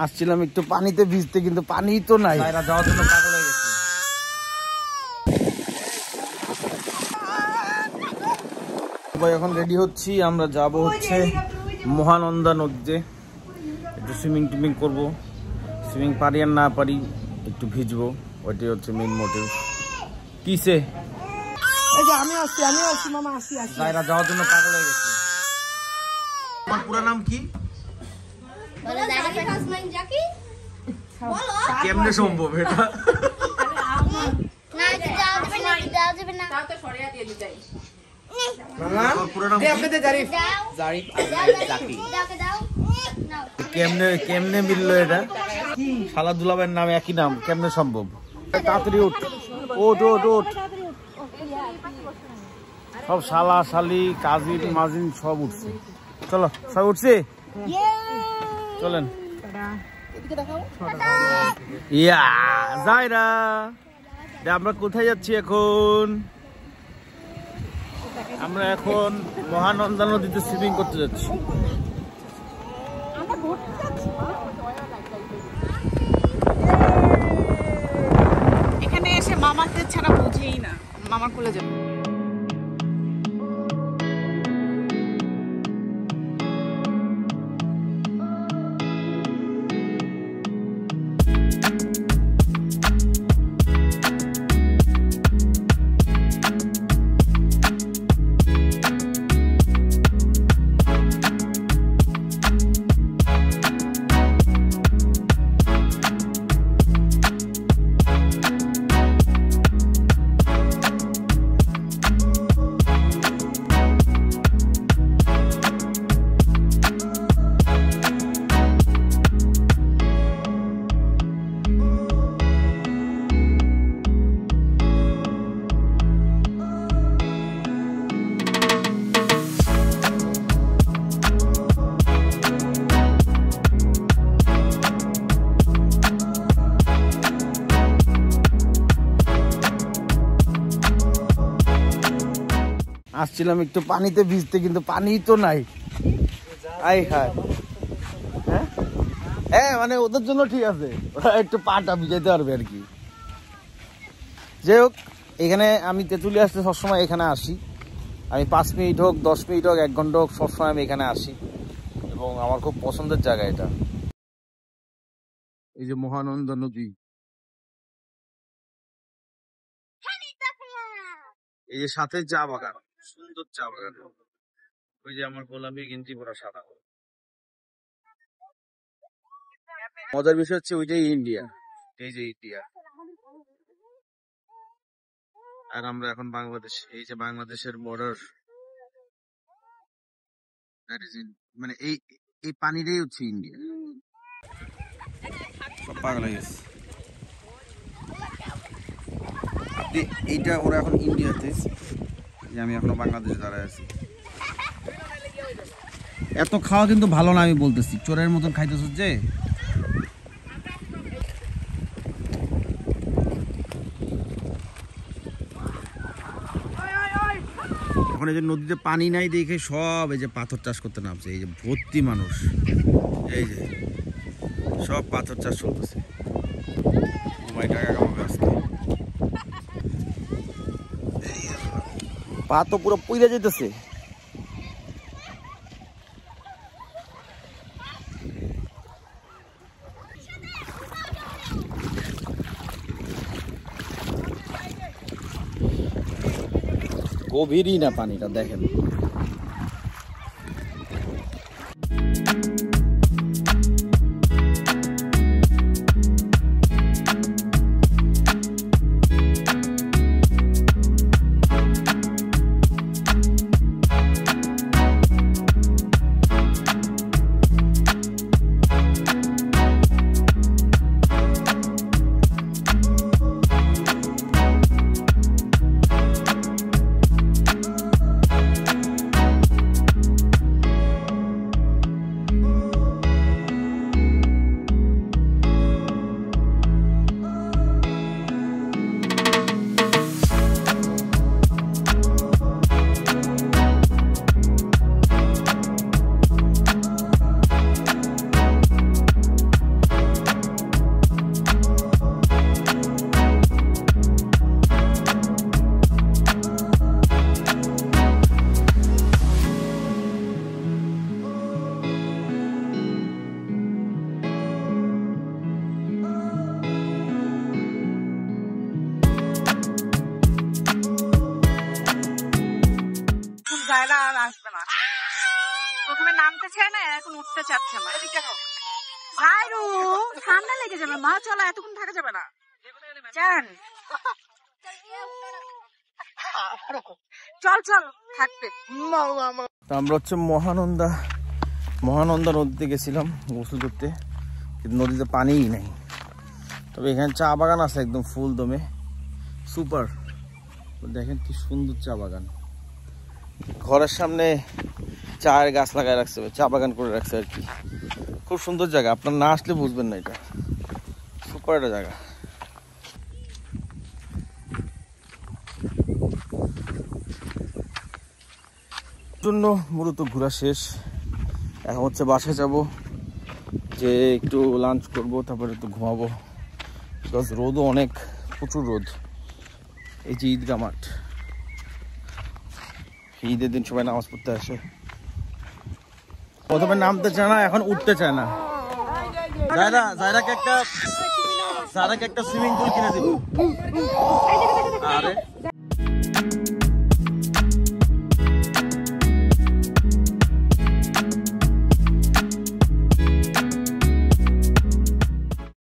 আসছিলাম একটু পানিতে ভিজতে, কিন্তু পানি তো নাই, যাওয়ার জন্য পাগল হয়ে গেছে। এখন রেডি হচ্ছি, আমরা যাব হচ্ছে মহানন্দা নদীতে, একটু সুইমিং করবো। সুইমিং পারি আর না পারি একটু ভিজবো, ওইটাই হচ্ছে মেইন মোটিভ। কিসে যাওয়ার জন্য পাগল হয়ে গেছে। আমার পুরো নাম কি? কেমনে সম্ভব এটা? কেমনে মিললো এটা? শালা দুলাবের নাম একই নাম, কেমনে সম্ভব? তাড়াতাড়ি উঠ ওঠ ওঠ ওঠ। সব শালা শালি কাজিন মাজিন সব উঠছে। চলো সব উঠছে, চলেন। ইয়া যাইরা, আমরা কোথায় যাচ্ছি এখন? আমরা এখন মহানন্দা নদীতে সুইমিং করতে যাচ্ছি। এখানে এসে মামাকে ছাড়া বুঝেই না, মামার কোলে যাবে। আসছিলাম একটু পানিতে ভিজতে, কিন্তু পানি তো নাই। আই হায়, হ্যাঁ মানে ওদের জন্য ঠিক আছে, ওরা একটু পাটা ভিজাইতে পারবে আর কি। যাই হোক, এখানে আমি তেঁতুলিয়া আসতে সবসময় এখানে আসি। আমি 5 মিনিট হোক 10 মিনিট হোক 1 ঘন্টা হোক সবসময় আমি এখানে আসি, এবং আমার খুব পছন্দের জায়গা এটা। এই যে মহানন্দা নদী, এই যে সাথে চা বাগান, সুন্দর চা বাগান। ওই যে আমার গোলাপি গেঞ্জি পরা সাদা। মজার বিষয় হচ্ছে ওইটাই ইন্ডিয়া, এই যে ইন্ডিয়া, আর আমরা এখন বাংলাদেশ। এই যে বাংলাদেশের বর্ডার, মানে এই পানিটাই হচ্ছে ইন্ডিয়া। সব পাগল হয়ে গেছে। এইটা ওরা এখন ইন্ডিয়াতে, আমি এখনো বাংলাদেশে দাঁড়ায় আছি। এত খাওয়া কিন্তু ভালো না, আমি বলতেছি, চোরের মতন খাইতেছ যে। এখন এই যে নদীতে পানি নাই দেখে সব এই যে পাথর চাষ করতে নামছে। এই যে ভর্তি মানুষ, এই যে সব পাথর চাষ চলতেছে। টাকা কামাবে আজকে। পা তো পুরো পুইরা যেতেছে। গভীরই না পানিটা, দেখেন। থাকতে চাচ্ছে না। ভাইরু ঠান্ডা লেগে যাবে মা, চলো এতক্ষণ থাকা যাবে না। জান চল চল থাকতে। আমরা হচ্ছে মহানন্দা নদীতে গেছিলাম গোসল করতে, কিন্তু নদীতে পানিই নেই। তবে এখানে চা বাগান আছে একদম ফুল দমে, সুপার। দেখেন কি সুন্দর চা বাগান, ঘরের সামনে চায়ের গাছ লাগায় রাখছে, চা বাগান করে রাখছে আর কি। খুব সুন্দর জায়গা, আপনার না আসলে বুঝবেন না, এটা সুপার একটা জায়গা। জন্য মূলত ঘোরা শেষ, এখন হচ্ছে বাসায় যাব, যে একটু লাঞ্চ করব, তারপরে একটু ঘুমাবো। বিকজ রোদও অনেক, প্রচুর রোদ। এই যে ঈদগাহ মাঠ, ঈদের দিন সবাই নামাজ পড়তে আসে। প্রথমে নামতে চায় না, এখন উঠতে চায় না। জায়রাকে একটা সুইমিং পুল কিনে দিব। আরে